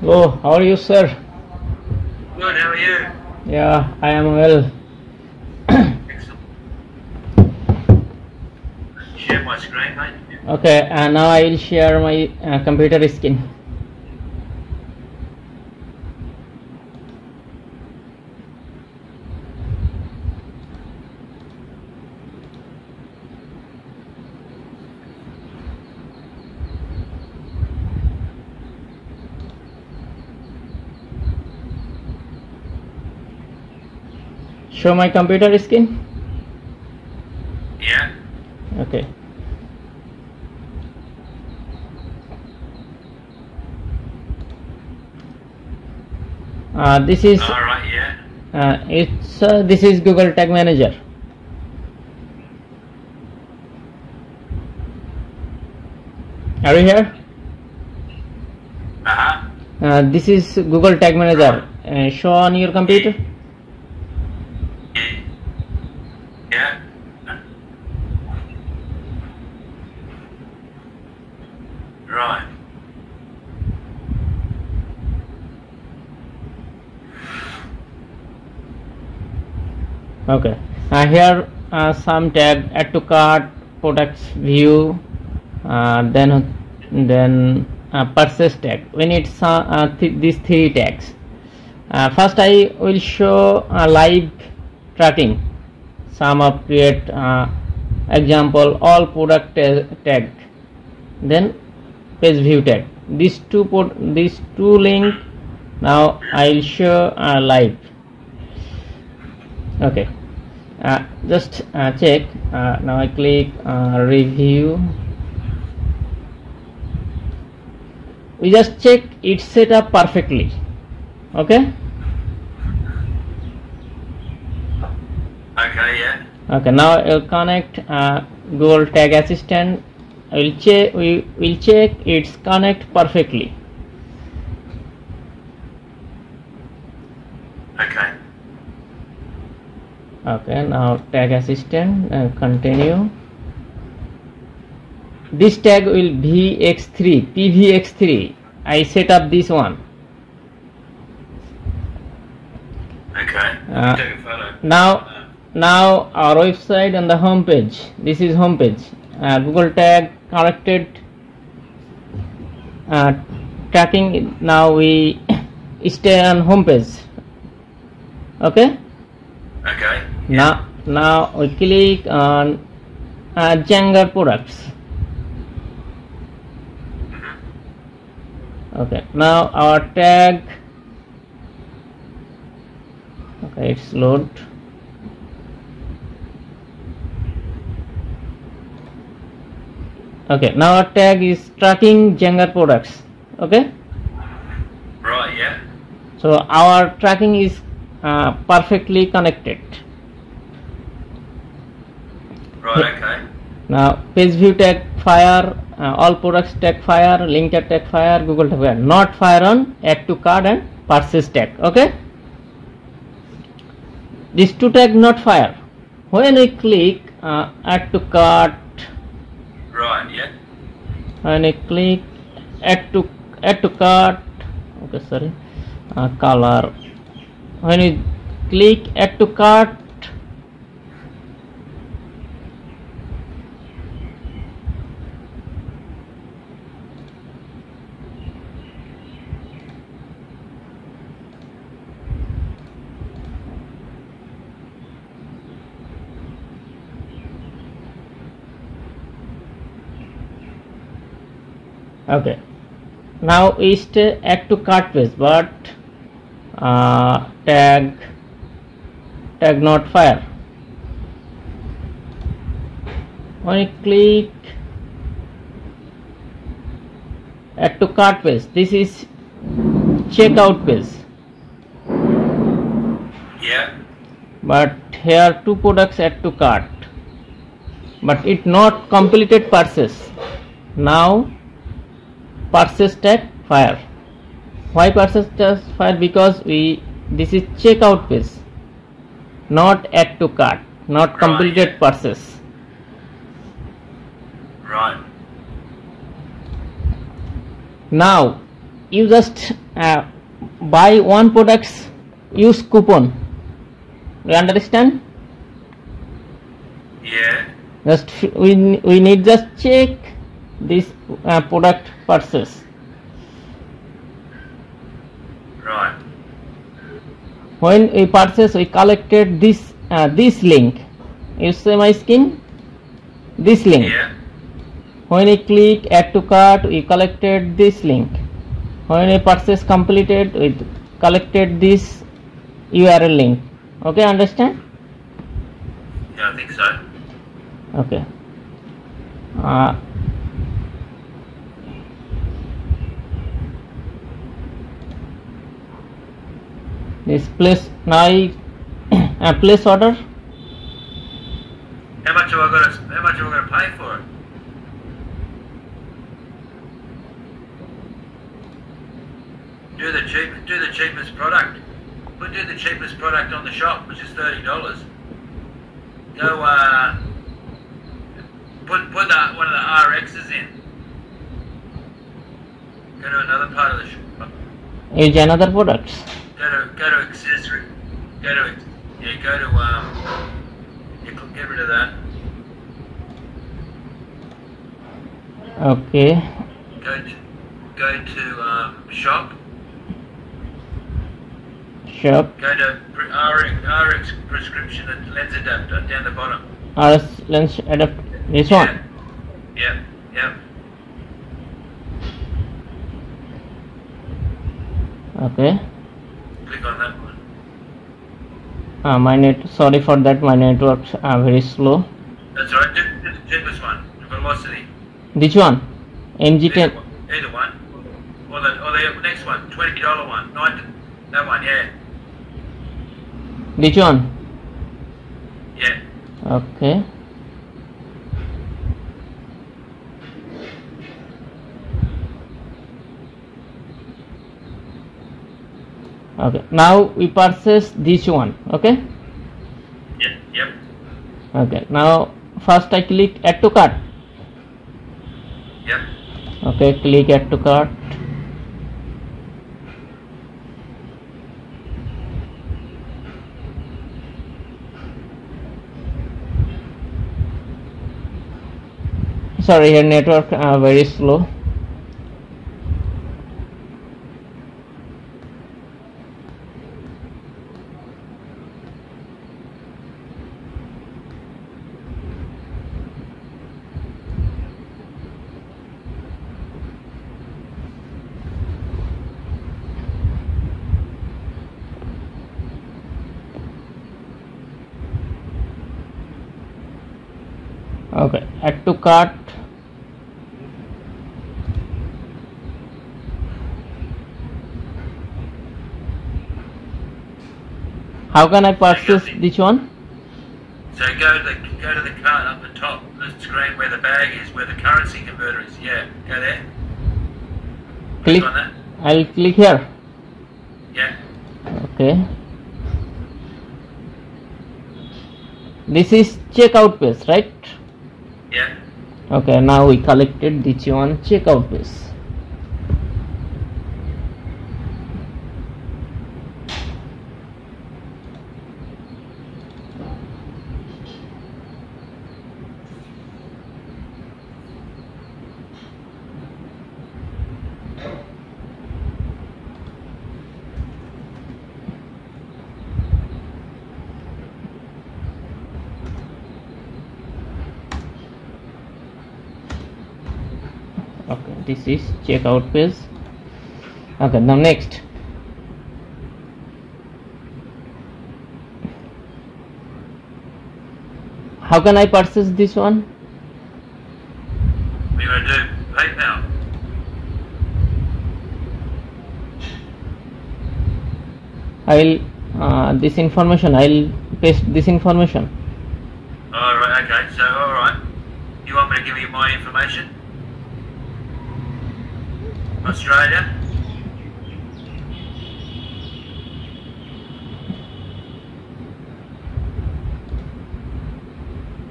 Hello, how are you, sir? Good, how are you? Yeah, I am well. Excellent. Share my screen, mate. Okay, now I will share my computer screen. Show my computer screen. Yeah. Okay. This is Alright, yeah. this is Google Tag Manager. Are you here? This is Google Tag Manager. Show on your computer. Yeah. Right. Okay. Here some tag: add to cart, products view, then purchase tag. We need these three tags. First, I will show live tracking. Sum up, create example, all product tag, then page view tag. These two link. Now I will show live. Okay, just check. Now I click review. We just check it's set up perfectly. Okay. Okay, yeah. Okay, now I'll connect Google Tag Assistant. We will check it's connect perfectly. Okay. Okay, now Tag Assistant, continue. This tag will PVX3. I set up this one. Okay. Take a photo. Now our website and the home page. This is home page. Google Tag connected. Tracking. Now we stay on home page. Okay. Okay. Now we click on Janger products. Okay. Now our tag. Okay, it's load. Okay, now our tag is tracking Janger products. Okay. Right, yeah. So our tracking is perfectly connected. Right, okay. Now page view tag fire, all products tag fire, link tag fire, Google tag fire, not fire on add to cart and purchase tag. Okay. These two tag not fire. When I click add to cart, right, yeah. when I click add to cart, okay, sorry, color. When you click add to cart, okay, now is add to cart page, but tag not fire. When you click add to cart page, this is checkout page. Yeah. But here two products add to cart, but it not completed purchase. Now purchase tag fire. Why purchase tag fire? Because this is checkout page, not add to cart, not completed purchase. Right. Now you just buy one products, use coupon. You understand? Yeah. Just we need just check this product purchase. Right. When we purchase, we collected this this link. You see my screen? This link. Yeah. When we click add to cart, we collected this link. When we purchase completed, we collected this URL link. Okay, understand? Yeah, I think so. Okay. This place now I place order. How much have I got to pay for it? Do the cheapest product. Do the cheapest product on the shop, which is $30. Go put one of the RXs in. Go to another part of the shop. Use another products. Go to accessory. Go to get rid of that. Okay. Go to shop. Shop. Go to RX prescription and lens adapter down the bottom. RS lens adapter. This one. Yeah. Okay. Click on that one. Sorry for that. My networks are very slow. That's right. Do the cheapest one. Velocity. Which one? MG10. Either one. Or the next one. $20 one. That one. Yeah. Which one? Yeah. Okay. Okay. Now we purchase this one. Okay. Yep. Okay. Now first I click add to cart. Yep. Okay. Click add to cart. Sorry, here network very slow. Okay, add to cart. How can I purchase this one? So go to the cart up the top, the screen where the bag is, where the currency converter is. Yeah, go there. Click on that. I'll click here. Yeah. Okay. This is checkout page, right? Yeah. Okay, now we collected this one checkout page. Okay, this is checkout page. Okay, now next. How can I purchase this one? We're going to do PayPal. I'll this information. I'll paste this information. All right. Okay. So all right. You want me to give you my information? Australia.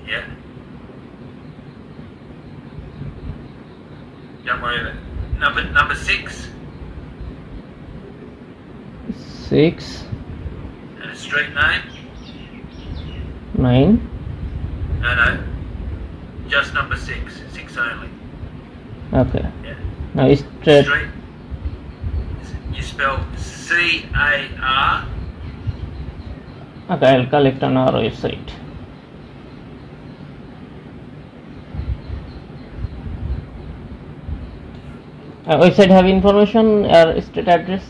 Yeah. Don't worry about it. Number 6. 6 And a street name? 9. No. Just number 6. 6 only. Okay. Yeah. Now street. Street. You spell C-A-R. Okay, I'll collect on our website. Website have information or street address?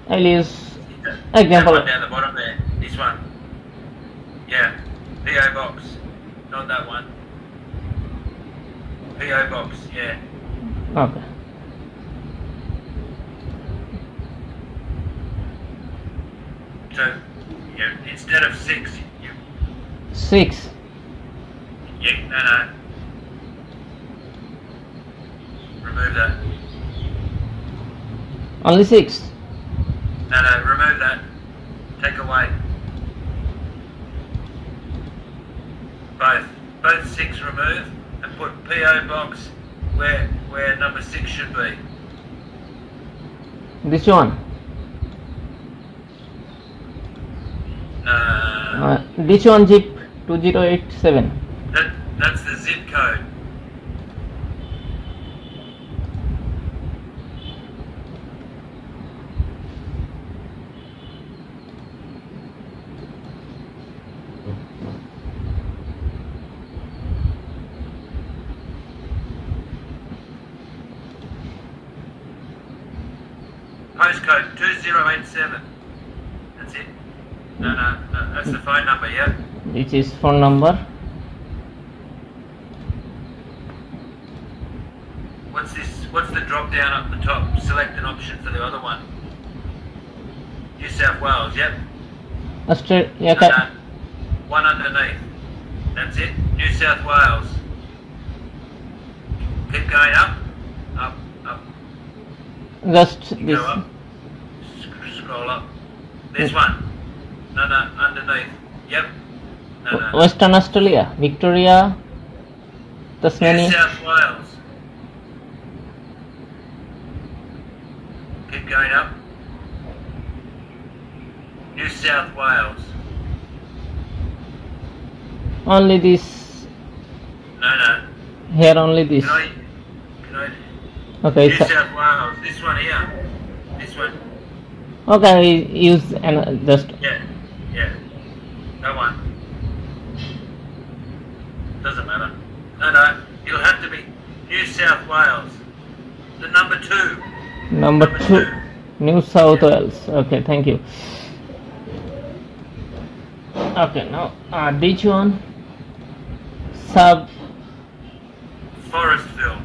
I'll use example. That one down the bottom there. This one. Yeah. PO box. Not that one. PO box. Yeah. Okay. So, yeah, instead of 6, you. 6. Yeah. No. Remove that. Only 6. No, remove that. Take away. Both 6 remove and put PO box where number 6 should be. This one. This one zip 2087. That's the zip code. Postcode 2087. That's it. No, that's the phone number, yeah? This is phone number. What's this? What's the drop down up the top? Select an option for the other one. New South Wales, yep. Australia. No. One underneath. That's it. New South Wales. Keep going up. Up. Just Go this. up. Scroll up. This one. No, underneath. Yep. No. Western Australia, Victoria, Tasmania. New South Wales. Keep going up. New South Wales. Only this. No. Here only this. Can I? Okay. New South Wales. This one here. This one. Okay, I use and just. Yeah. That one. Doesn't matter. No. It'll have to be New South Wales. The number 2. Number 2. New South Wales. Okay, thank you. Okay, now this one. Sub. Forestville.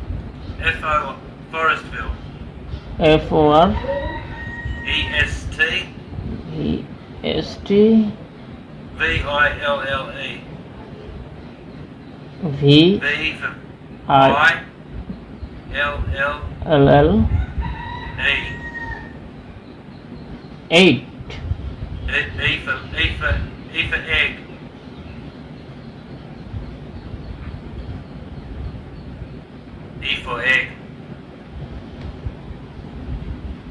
F-O. Forestville. F-O-R. E-S-T. E-S-T. V-I-L-L-E. V. V for I. L-L. L-L. E. 8. E for egg. E for egg.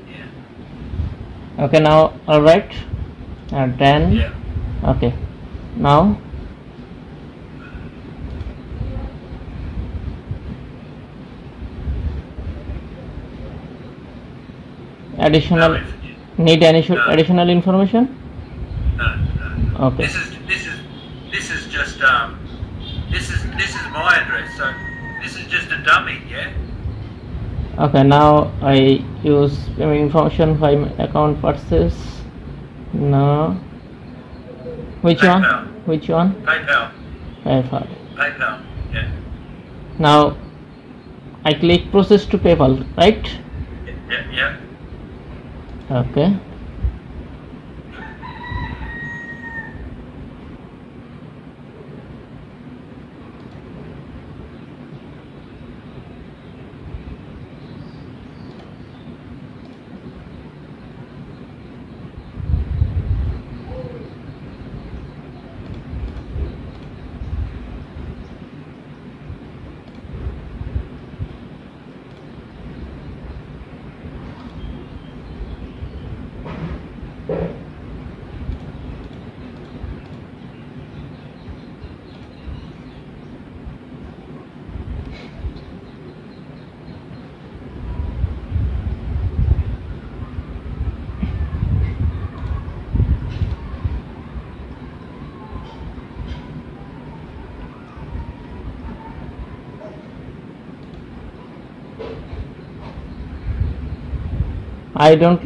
Yeah. Okay, now alright. And then. Yeah. Okay. Now. Additional. Need any additional information? No. Okay. This is just this is my address. So this is just a dummy, yeah. Okay, now I use payment information for my account purchase. No. Which PayPal. one? Which one? PayPal. PayPal. Yeah. Now I click process to PayPal, right? Yeah. Okay. I don't